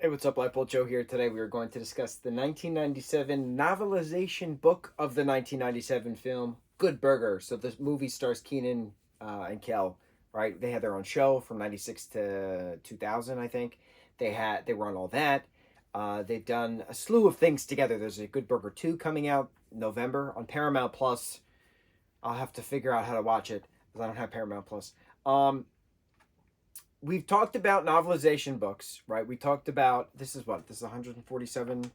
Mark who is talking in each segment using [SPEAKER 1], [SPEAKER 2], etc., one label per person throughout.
[SPEAKER 1] Hey, what's up, lightboltjoe here. Today we are going to discuss the 1997 novelization book of the 1997 film Good Burger. So this movie stars Keenan and Kel, right? They had their own show from 96 to 2000, I think. They were on all that. They've done a slew of things together. There's a Good Burger 2 coming out November on Paramount Plus. I'll have to figure out how to watch it because I don't have Paramount Plus. We've talked about novelization books, right? We talked about this is 147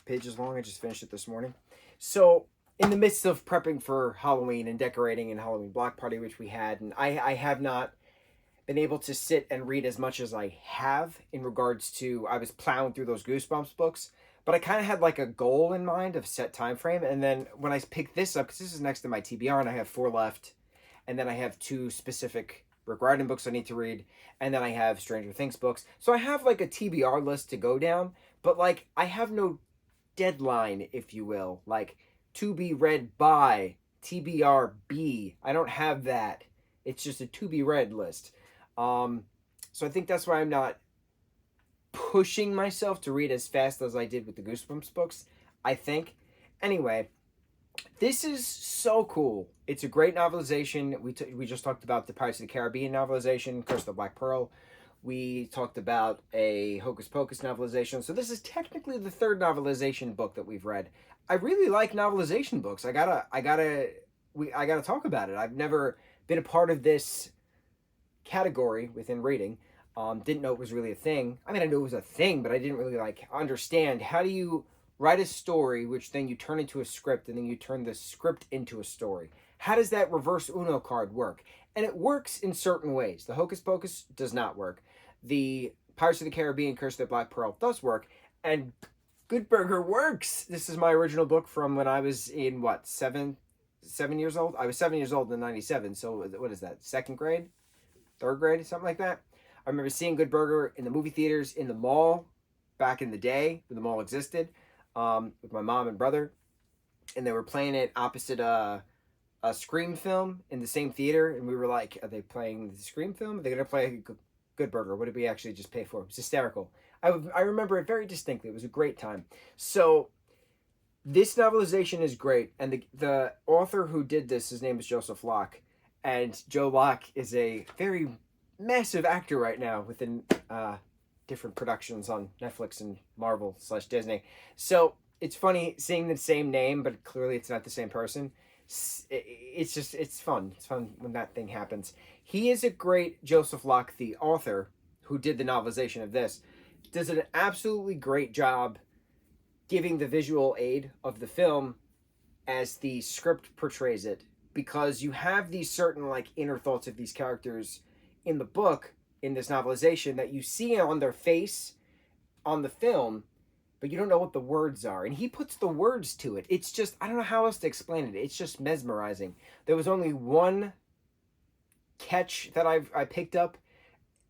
[SPEAKER 1] pages long. I just finished it this morning. So, in the midst of prepping for Halloween and decorating and Halloween block party, which we had, and I have not been able to sit and read as much as I have in regards to I was plowing through those Goosebumps books, but I kind of had like a goal in mind of set time frame. And then when I picked this up, because this is next to my TBR, and I have four left, and then I have two specific Rick Riordan books I need to read, and then I have Stranger Things books. So I have like a TBR list to go down, but like I have no deadline, if you will, like to be read by TBRB. I don't have that. It's just a to be read list. So I think that's why I'm not pushing myself to read as fast as I did with the Goosebumps books, I think. Anyway, this is so cool. It's a great novelization. We just talked about the Pirates of the Caribbean novelization, Curse of the Black Pearl. We talked about a Hocus Pocus novelization. So this is technically the third novelization book that we've read. I really like novelization books. I gotta talk about it. I've never been a part of this category within reading. Didn't know it was really a thing. I mean, I knew it was a thing, but I didn't really like understand how do you write a story, which then you turn into a script, and then you turn the script into a story. How does that reverse Uno card work? And it works in certain ways. The Hocus Pocus does not work. The Pirates of the Caribbean, Curse of the Black Pearl does work. And Good Burger works. This is my original book from when I was in, what, 7 years old? I was 7 years old in 97, so what is that, second grade? Third grade? Something like that? I remember seeing Good Burger in the movie theaters, in the mall, back in the day, when the mall existed. With my mom and brother, and they were playing it opposite a Scream film in the same theater, and we were like, are they playing the Scream film? Are they going to play Good Burger? What did we actually just pay for? It was hysterical. I remember it very distinctly. It was a great time. So this novelization is great, and the author who did this, his name is Joseph Locke, and Joe Locke is a very massive actor right now within different productions on Netflix and Marvel/Disney. So it's funny seeing the same name, but clearly it's not the same person. It's fun. It's fun when that thing happens. He is a great Joseph Locke, the author who did the novelization of this, does an absolutely great job giving the visual aid of the film as the script portrays it, because you have these certain like inner thoughts of these characters in the book, in this novelization, that you see on their face on the film, but you don't know what the words are. And he puts the words to it. It's just, I don't know how else to explain it. It's just mesmerizing. There was only one catch that I picked up,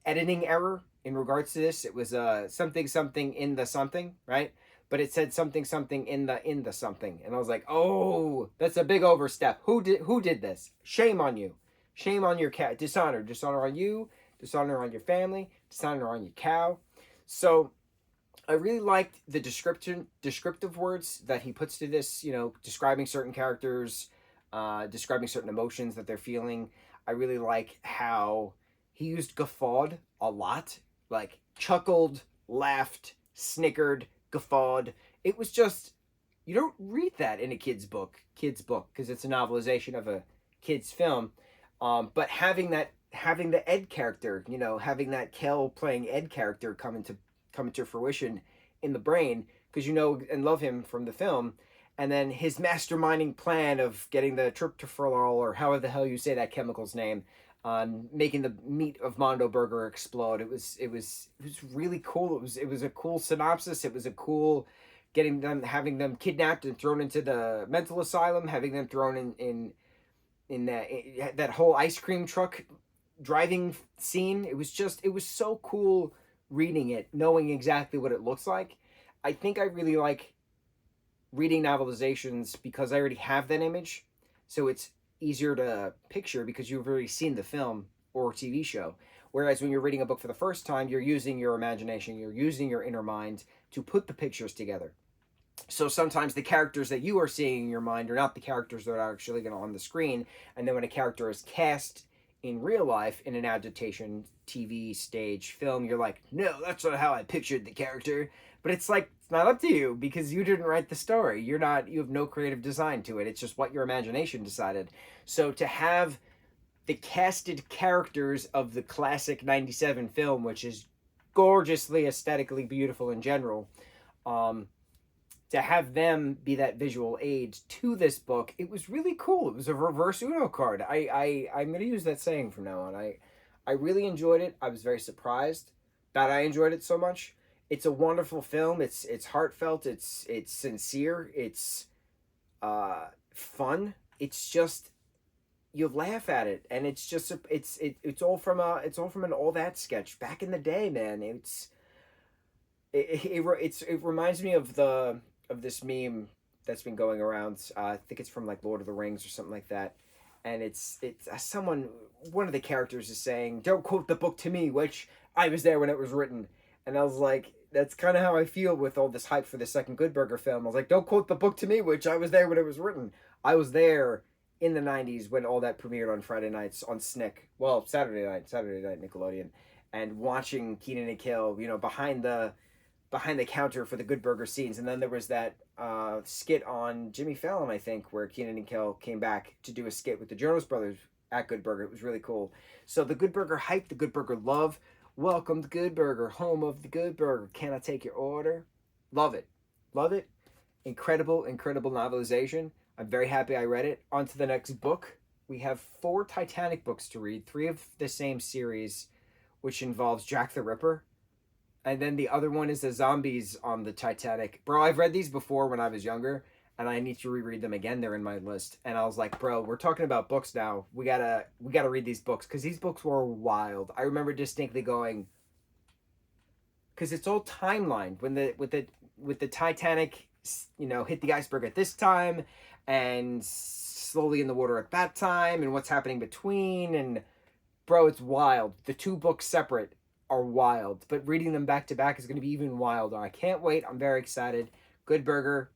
[SPEAKER 1] editing error in regards to this. It was something something in the something, right? But it said something something in the something. And I was like, oh, that's a big overstep. Who did this? Shame on you. Shame on your cat. Dishonor on you. Dishonor on your family, dishonor on your cow. So I really liked the descriptive words that he puts to this, describing certain characters, describing certain emotions that they're feeling. I really like how he used guffawed a lot, like chuckled, laughed, snickered, guffawed. It was just, you don't read that in a kid's book, because it's a novelization of a kid's film. But having the Ed character, having that Kel playing Ed character come into fruition in the brain, because and love him from the film, and then his masterminding plan of getting the tryptophanol, or however the hell you say that chemical's name, on making the meat of Mondo Burger explode. It was really cool. It was a cool synopsis. It was a cool having them kidnapped and thrown into the mental asylum, having them thrown in that whole ice cream truck driving scene. It was so cool reading it, knowing exactly what it looks like. I think I really like reading novelizations because I already have that image, so it's easier to picture because you've already seen the film or TV show. Whereas when you're reading a book for the first time, you're using your imagination, you're using your inner mind to put the pictures together. So sometimes the characters that you are seeing in your mind are not the characters that are actually going to on the screen. And then when a character is cast in real life in an adaptation, TV, stage, film, you're like, no, that's not how I pictured the character. But it's like, it's not up to you because you didn't write the story. You have no creative design to it. It's just what your imagination decided. So to have the casted characters of the classic 97 film, which is gorgeously aesthetically beautiful in general, to have them be that visual aid to this book, it was really cool. It was a reverse Uno card. I'm gonna use that saying from now on. I really enjoyed it. I was very surprised that I enjoyed it so much. It's a wonderful film. It's heartfelt. It's sincere. It's fun. It's just you laugh at it, and it's just it's all from an All That sketch back in the day, man. It reminds me of this meme that's been going around. I think it's from like Lord of the Rings or something like that, and it's someone, one of the characters is saying, "Don't quote the book to me," which I was there when it was written, and I was like, that's kind of how I feel with all this hype for the second Good Burger film. I was like, don't quote the book to me, which I was there when it was written. I was there in the 90s when all that premiered on Friday nights on Snick. Well, Saturday night Nickelodeon, and watching Keenan and Kel, behind the counter for the Good Burger scenes. And then there was that skit on Jimmy Fallon, I think, where Keenan and Kel came back to do a skit with the Jonas Brothers at Good Burger. It was really cool. So the Good Burger hype, the Good Burger love. Welcome to Good Burger, home of the Good Burger. Can I take your order? Love it. Love it. Incredible, incredible novelization. I'm very happy I read it. On to the next book. We have 4 Titanic books to read, 3 of the same series, which involves Jack the Ripper. And then the other one is the zombies on the Titanic. Bro, I've read these before when I was younger, and I need to reread them again. They're in my list. And I was like, bro, we're talking about books now. We gotta read these books, because these books were wild. I remember distinctly going, because it's all timelined when with the Titanic, hit the iceberg at this time, and slowly in the water at that time, and what's happening between, and bro, it's wild. The 2 books separate are wild, but reading them back to back is going to be even wilder. I can't wait. I'm very excited. Good Burger,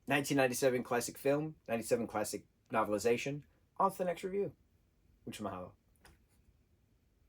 [SPEAKER 1] 1997 classic film, 97 classic novelization. On to the next review. Mucho mahalo.